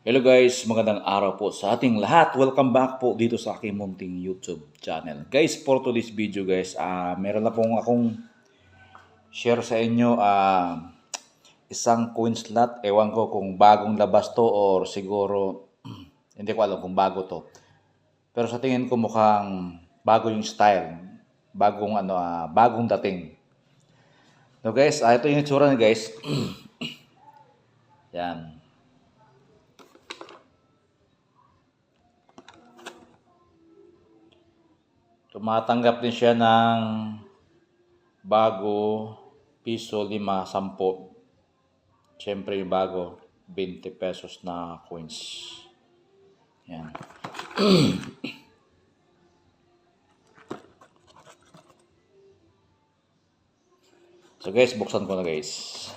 Hello guys, magandang araw po sa ating lahat. Welcome back po dito sa aking munting YouTube channel. Guys, for today's video guys, meron na pong akong share sa inyo isang coin slot. Ewan ko kung bagong labas to or siguro hindi ko alam kung bago to. Pero sa tingin ko mukhang bago yung style. Bagong dating. So guys, ito yung itsura niya guys. Yan. Tumatanggap din siya ng bago, piso, 5, 10. Siyempre yung bago, 20 pesos na coins. Yan. So guys, buksan ko na guys.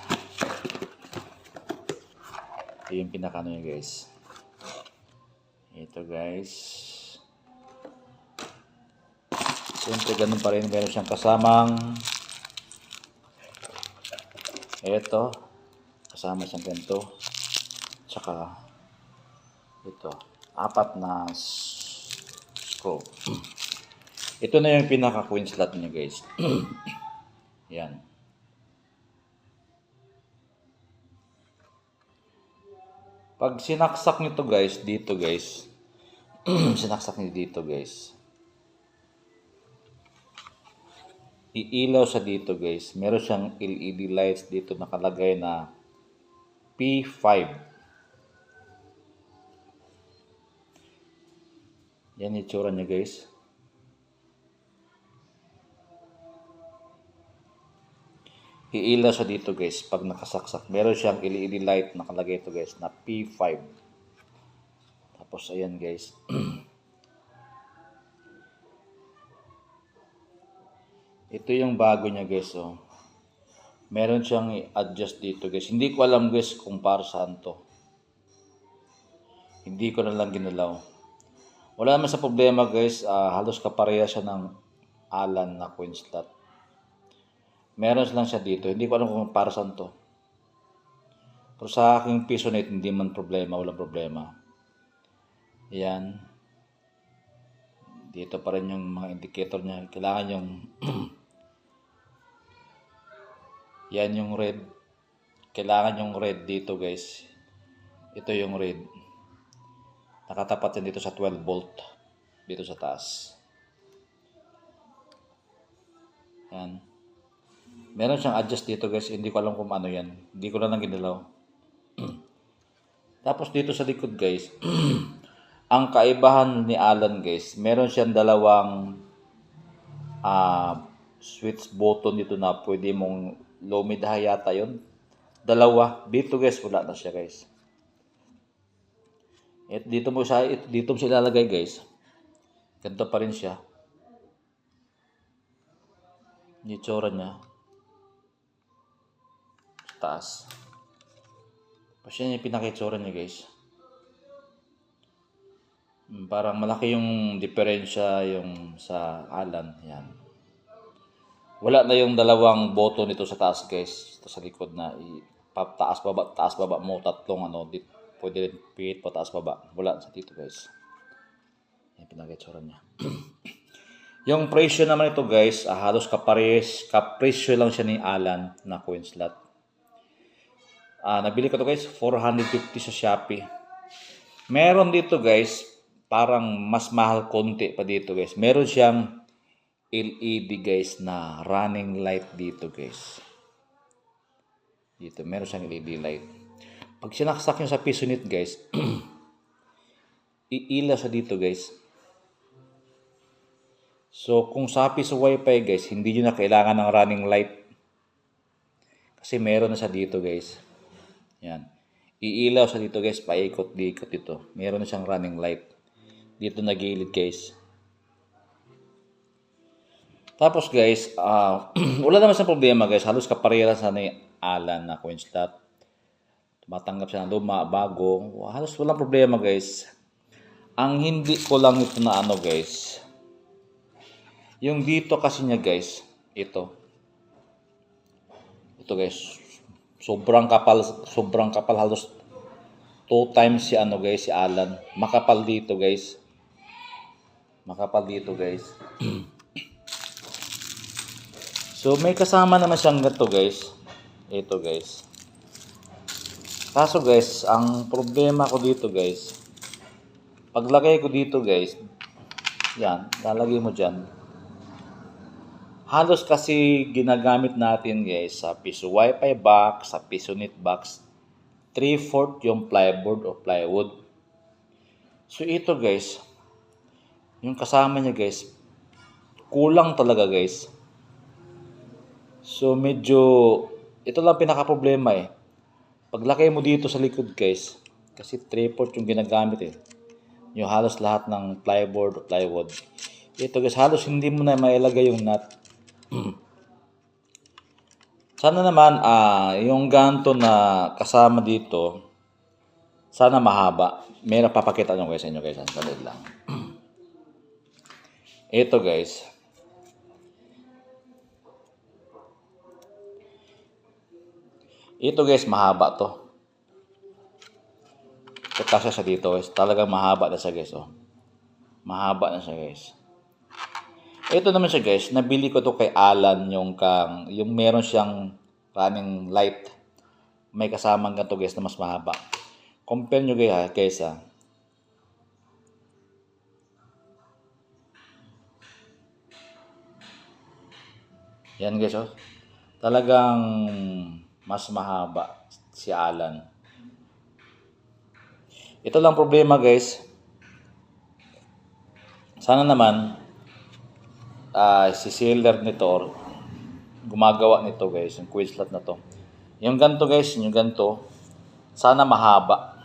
Ito yung pinakano niya guys. Ito guys. Siyempre ganun pa rin, meron siyang kasamang ito, kasama siyang ganito, tsaka ito, 4 na screw. Ito na yung pinaka coin slot niya guys. Yan. Pag sinaksak nito guys, dito guys, sinaksak niyo dito guys, iilaw sa dito guys. Meron siyang LED lights dito nakalagay na P5. Yan yung itsura niya guys. Iilaw sa dito guys pag nakasaksak. Meron siyang LED light nakalagay ito guys na P5. Tapos ayan guys. Ito yung bago niya guys, oh. Meron siyang i-adjust dito guys. Hindi ko alam guys kung para saan to. Hindi ko na lang ginalaw. Wala naman sa problema guys. Halos kapareha siya ng Alan na coin slot. Meron lang siya dito. Hindi ko alam kung para saan to. Pero sa aking piso net, hindi man problema. Walang problema. Ayan. Dito pa rin yung mga indicator niya. Kailangan yung yan yung red. Kailangan yung red dito guys. Ito yung red. Nakatapat yan dito sa 12 volt. Dito sa taas. Yan. Meron siyang adjust dito guys. Hindi ko alam kung ano yan. Hindi ko lang ginalaw. Tapos dito sa likod guys. Ang kaibahan ni Alan guys. Meron siyang dalawang switch button dito na pwede mong low mid high yata yun. Dalawa. Dito guys, wala na siya guys. At dito mo siya ilalagay guys. Ganito pa rin siya. Yung itsura niya. Sa taas. Tapos yan yung pinaka-itsura niya guys. Parang malaki yung diferensya yung sa Alan. Yan. Wala na yung dalawang button dito sa taas guys. Ito sa likod na taas baba mo tatlong pwede rin pihit pa taas baba. Wala sa dito guys. Yan pinag-itsura niya. Yung presyo naman ito guys, halos kapresyo lang siya ni Alan na coin slot. Nabili ko to guys, 450 sa Shopee. Meron dito guys, parang mas mahal konti pa dito guys. Meron siyang LED guys na running light dito guys. Dito, meron siyang LED light. Pag sinaksak nyo sa piso net guys, iilaw sa dito guys. So, kung sa piso wifi guys, hindi nyo na kailangan ng running light. Kasi meron na sa dito guys. Yan. Iilaw sa dito guys, paikot-ikot dito. Meron na siyang running light. Dito na gilid guys. Tapos guys, wala naman sa problema guys. Halos kaparehas sa ni Alan na coin slot. Tumatanggap siya ng luma, bago. Halos walang problema guys. Ang hindi ko lang ito na guys. Yung dito kasi niya guys, ito. Ito guys. Sobrang kapal halos 2 times si ano guys, si Alan. Makapal dito guys. Makapal dito guys. So may kasama naman siyang ganito guys. Ito guys. Kaso guys, ang problema ko dito guys, paglagay ko dito guys, yan, lalagay mo dyan. Halos kasi ginagamit natin guys sa piso wifi box, sa piso net box, 3/4 yung plyboard o plywood. So ito guys, yung kasama niya guys, kulang talaga guys. So medyo, ito lang pinaka problema eh. Paglagay mo dito sa likod guys, kasi 3/4 yung ginagamit eh. Yung halos lahat ng plyboard o plywood. Ito guys, halos hindi mo na mailagay yung nut. Sana naman yung ganto na kasama dito, sana mahaba. Meron papakita nyo guys sa inyo guys. Salit lang. Ito guys. Ito guys, mahaba to. Ito kasi sa dito guys. Talagang mahaba na siya guys. Oh. Mahaba na siya guys. Ito naman siya guys, nabili ko to kay Alan yung meron siyang running light. May kasamang ganito guys na mas mahaba. Compare nyo guys ha. Yan guys oh. Talagang mas mahaba si Alan. Ito lang problema guys. Sana naman si seller nito or gumagawa nito guys, yung Quizlet na to. Yung ganito guys, yung ganito, sana mahaba.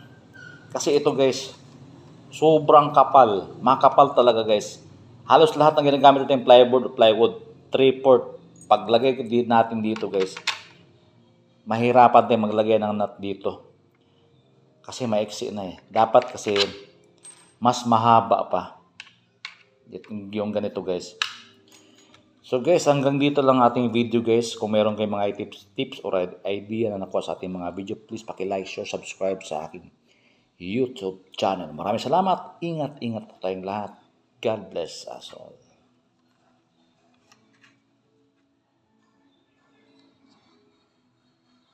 Kasi ito guys, sobrang kapal. Makapal talaga guys. Halos lahat ng ginagamit natin plywood, 3/4. Paglagay natin dito guys, mahirapan tayo maglagay ng nut dito. Kasi maiksi na eh. Dapat kasi mas mahaba pa. Yung ganito guys. So guys, hanggang dito lang ating video guys. Kung meron kayong mga tips or idea na nakuha sa ating mga video, please paki-like, share, subscribe sa aking YouTube channel. Maraming salamat. Ingat po tayong lahat. God bless us all.